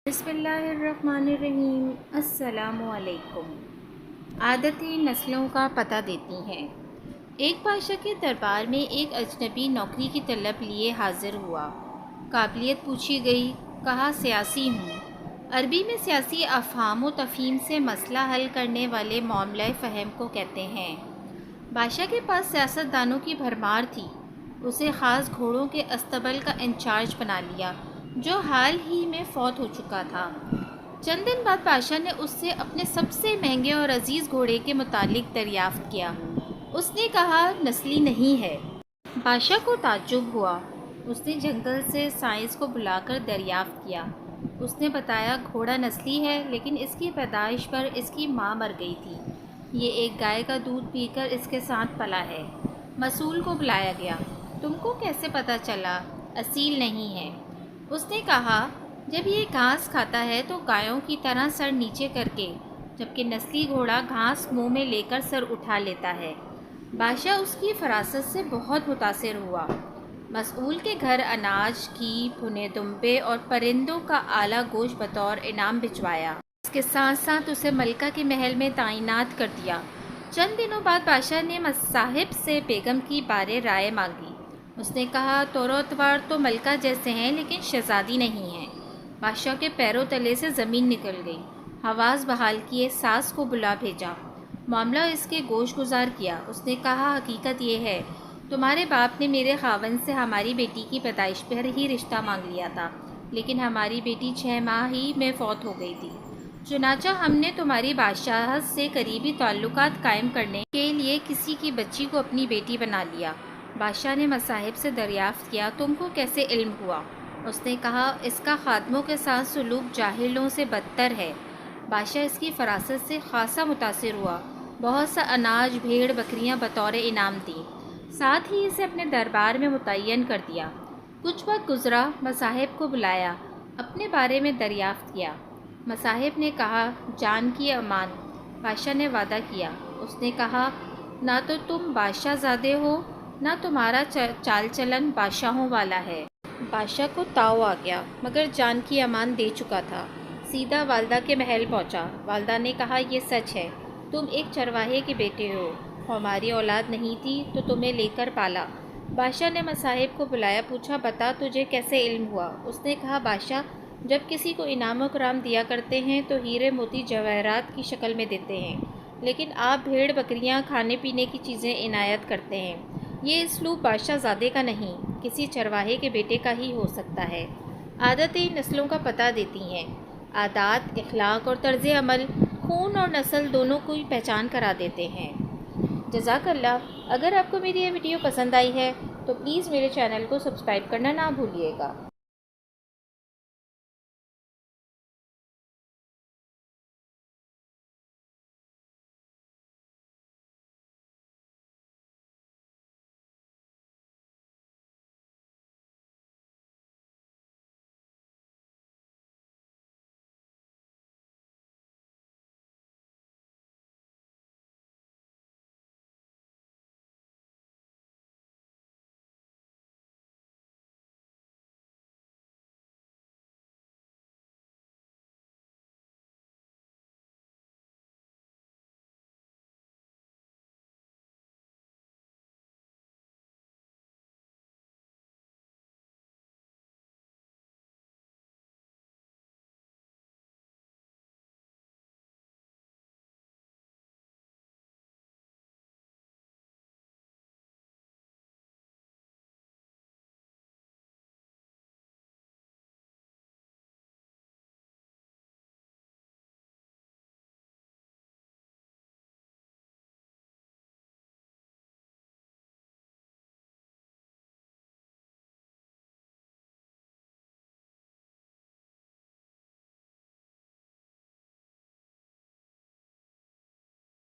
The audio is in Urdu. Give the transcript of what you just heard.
بسم اللہ الرحمن الرحیم۔ السلام علیکم۔ عادتیں نسلوں کا پتہ دیتی ہیں۔ ایک بادشاہ کے دربار میں ایک اجنبی نوکری کی طلب لیے حاضر ہوا۔ قابلیت پوچھی گئی، کہا سیاسی ہوں۔ عربی میں سیاسی افہام و تفہیم سے مسئلہ حل کرنے والے معاملہ فہم کو کہتے ہیں۔ بادشاہ کے پاس سیاست دانوں کی بھرمار تھی۔ اسے خاص گھوڑوں کے استبل کا انچارج بنا لیا، جو حال ہی میں فوت ہو چکا تھا۔ چند دن بعد بادشاہ نے اس سے اپنے سب سے مہنگے اور عزیز گھوڑے کے متعلق دریافت کیا۔ اس نے کہا نسلی نہیں ہے۔ بادشاہ کو تعجب ہوا۔ اس نے جنگل سے سائنس کو بلا کر دریافت کیا۔ اس نے بتایا گھوڑا نسلی ہے، لیکن اس کی پیدائش پر اس کی ماں مر گئی تھی۔ یہ ایک گائے کا دودھ پی کر اس کے ساتھ پلا ہے۔ مسئول کو بلایا گیا۔ تم کو کیسے پتہ چلا اصیل نہیں ہے؟ اس نے کہا جب یہ گھاس کھاتا ہے تو گایوں کی طرح سر نیچے کر کے، جبکہ نسلی گھوڑا گھاس منہ میں لے کر سر اٹھا لیتا ہے۔ بادشاہ اس کی فراست سے بہت متاثر ہوا۔ مسئول کے گھر اناج، گھی، بھنے دمبے اور پرندوں کا اعلیٰ گوشت بطور انعام بھجوایا۔ اس کے ساتھ ساتھ اسے ملکہ کے محل میں تعینات کر دیا۔ چند دنوں بعد بادشاہ نے مصاحب سے بیگم کی بارے رائے مانگی۔ اس نے کہا طور و اتوار تو ملکہ جیسے ہیں، لیکن شہزادی نہیں ہیں۔ بادشاہ کے پیروں تلے سے زمین نکل گئی۔ حواس بحال کیے، ساس کو بلا بھیجا۔ معاملہ اس کے گوش گزار کیا۔ اس نے کہا حقیقت یہ ہے، تمہارے باپ نے میرے خاوند سے ہماری بیٹی کی پیدائش پر ہی رشتہ مانگ لیا تھا، لیکن ہماری بیٹی 6 ماہ ہی میں فوت ہو گئی تھی۔ چنانچہ ہم نے تمہاری بادشاہت سے قریبی تعلقات قائم کرنے کے لیے کسی کی بچی کو اپنی بیٹی بنا لیا۔ بادشاہ نے مصاحب سے دریافت کیا تم کو کیسے علم ہوا؟ اس نے کہا اس کا خادموں کے ساتھ سلوک جاہلوں سے بدتر ہے۔ بادشاہ اس کی فراست سے خاصا متاثر ہوا۔ بہت سا اناج، بھیڑ بکریاں بطور انعام دیں، ساتھ ہی اسے اپنے دربار میں متعین کر دیا۔ کچھ وقت گزرا، مصاحب کو بلایا، اپنے بارے میں دریافت کیا۔ مصاحب نے کہا جان کی امان۔ بادشاہ نے وعدہ کیا۔ اس نے کہا نہ تو تم بادشاہ زادے ہو، نہ تمہارا چال چلن بادشاہوں والا ہے۔ بادشاہ کو تاؤ آ گیا، مگر جان کی امان دے چکا تھا۔ سیدھا والدہ کے محل پہنچا۔ والدہ نے کہا یہ سچ ہے، تم ایک چرواہے کے بیٹے ہو، ہماری اولاد نہیں تھی تو تمہیں لے کر پالا۔ بادشاہ نے مصاحب کو بلایا، پوچھا بتا تجھے کیسے علم ہوا؟ اس نے کہا بادشاہ جب کسی کو انعام و کرام دیا کرتے ہیں تو ہیرے موتی جواہرات کی شکل میں دیتے ہیں، لیکن آپ بھیڑ بکریاں، کھانے پینے کی چیزیں عنایت کرتے ہیں۔ یہ اسلوب بادشاہ زادے کا نہیں، کسی چرواہے کے بیٹے کا ہی ہو سکتا ہے۔ عادتیں نسلوں کا پتہ دیتی ہیں۔ عادات، اخلاق اور طرز عمل خون اور نسل دونوں کو ہی پہچان کرا دیتے ہیں۔ جزاک اللہ۔ اگر آپ کو میری یہ ویڈیو پسند آئی ہے تو پلیز میرے چینل کو سبسکرائب کرنا نہ بھولیے گا۔